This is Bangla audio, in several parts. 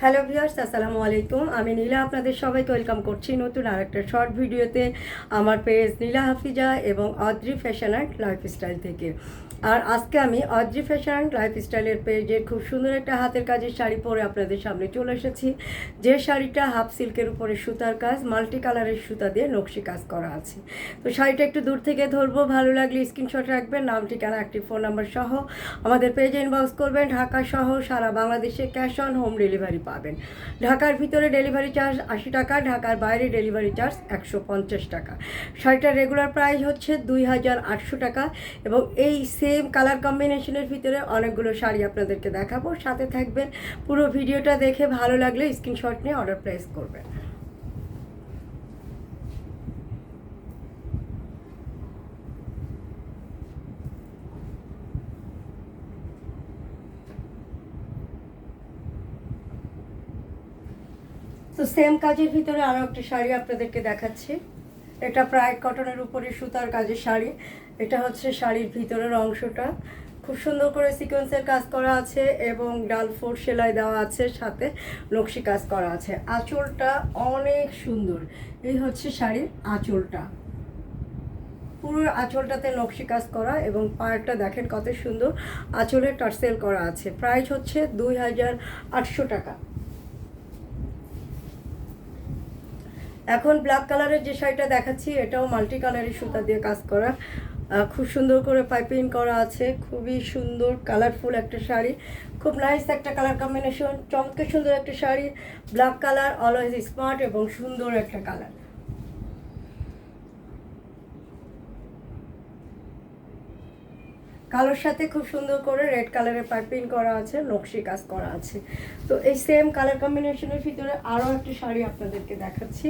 হ্যালো ভিউয়ার্স, আসসালামু আলাইকুম। আমি নীলা আপনাদের সবাইকে ওয়েলকাম করছি নতুন আরেকটা শর্ট ভিডিওতে আমার পেজ নীলা হাফিজা এবং অদ্রি ফ্যাশন অ্যান্ড লাইফস্টাইল থেকে। আর আজকে আমি অদ্রি ফ্যাশন অ্যান্ড লাইফস্টাইলের পেজের খুব সুন্দর একটা হাতের কাজের শাড়ি পরে আপনাদের সামনে চলে এসেছি। যে শাড়িটা হাফ সিল্কের উপরে সুতার কাজ, মাল্টি কালারের সুতা দিয়ে নকশি কাজ করা আছে। তো শাড়িটা একটু দূর থেকে ধরবো, ভালো লাগলে স্ক্রিনশট রাখবেন, নাম ঠিকানা একটি ফোন নাম্বার সহ আমাদের পেজে ইনবক্স করবেন। ঢাকা সহ সারা বাংলাদেশে ক্যাশ অন হোম ডেলিভারি পাবেন। ঢাকার ভিতরে ডেলিভারি চার্জ 80 টাকা, ঢাকার বাইরে ডেলিভারি চার্জ 150 টাকা। শাড়িটার রেগুলার প্রাইস হচ্ছে 2800 টাকা। এবং এই সেম কালার কম্বিনেশনের ভিতরে অনেকগুলো শাড়ি আপনাদেরকে দেখাবো, সাথে থাকবেন। পুরো ভিডিওটা দেখে ভালো লাগলে স্ক্রিনশট নিয়ে অর্ডার প্লেস করবেন। তো সেম কাজের ভিতরে আরও একটা শাড়ি আপনাদেরকে দেখাচ্ছি। এটা প্রায় কটনের উপরে সুতার কাজের শাড়ি। এটা হচ্ছে শাড়ির ভিতরের অংশটা, খুব সুন্দর করে সিকোয়েন্সের কাজ করা আছে এবং ডাল ফোর সেলাই দেওয়া আছে, সাথে নকশি কাজ করা আছে। আঁচলটা অনেক সুন্দর। এই হচ্ছে শাড়ির আঁচলটা, পুরো আঁচলটাতে নকশি কাজ করা এবং পাড়টা দেখেন কত সুন্দর আঁচলের টার্সেল করা আছে। প্রাইস হচ্ছে 2800 টাকা। এখন ব্ল্যাক কালারের যে শাড়িটা দেখাচ্ছি, এটাও মাল্টি কালারের সুতা দিয়ে কাজ করা, খুব সুন্দর করে পাইপিং করা আছে। খুবই সুন্দর কালারফুল একটা শাড়ি, খুব নাইস একটা কালার কম্বিনেশন, চমৎকার সুন্দর একটা sari. Black colour always smart এবং সুন্দর একটা কালার। কালোর সাথে খুব সুন্দর করে রেড কালারের পাইপিং করা আছে, নকশি কাজ করা আছে। তো এই সেম কালার কম্বিনেশনের ভিতরে আরও একটা শাড়ি আপনাদেরকে দেখাচ্ছি।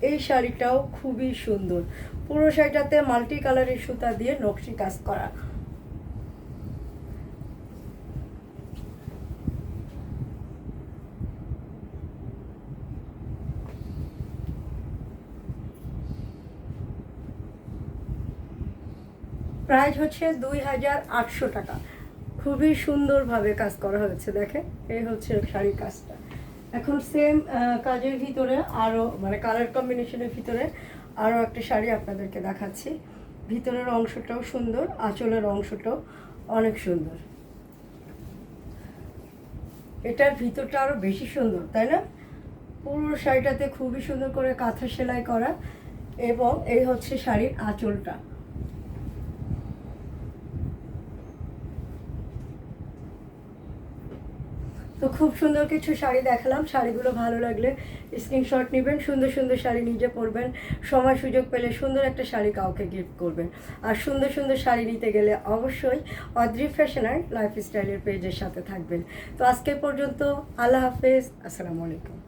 এই শাড়িটাও খুবই সুন্দর, পুরো শাড়িটাতে মাল্টি কালারের সুতা দিয়ে নকশি কাজ করা। প্রাইস হচ্ছে 2800 টাকা। খুবই সুন্দরভাবে কাজ করা হয়েছে, দেখেন। এই হচ্ছে শাড়ির কাজটা। এখন সেম কাজের ভিতরে আরও মানে কালার কম্বিনেশনের ভিতরে আরও একটা শাড়ি আপনাদেরকে দেখাচ্ছি। ভিতরের অংশটাও সুন্দর, আঁচলের অংশটাও অনেক সুন্দর। এটার ভিতরটা আরও বেশি সুন্দর, তাই না? পুরো শাড়িটাতে খুবই সুন্দর করে কাঁথা সেলাই করা এবং এই হচ্ছে শাড়ির আঁচলটা। তো খুব সুন্দর কিছু শাড়ি দেখালাম। শাড়িগুলো ভালো লাগলে স্ক্রিনশট নেবেন, সুন্দর সুন্দর শাড়ি নিজে পরবেন, সময় সুযোগ পেলে সুন্দর একটা শাড়ি কাউকে গিফট করবেন। আর সুন্দর সুন্দর শাড়ি নিতে গেলে অবশ্যই অদ্রি ফ্যাশন অ্যান্ড লাইফস্টাইলের পেজের সাথে থাকবেন। তো আজকে পর্যন্ত, আল্লাহ হাফেজ, আসসালামু আলাইকুম।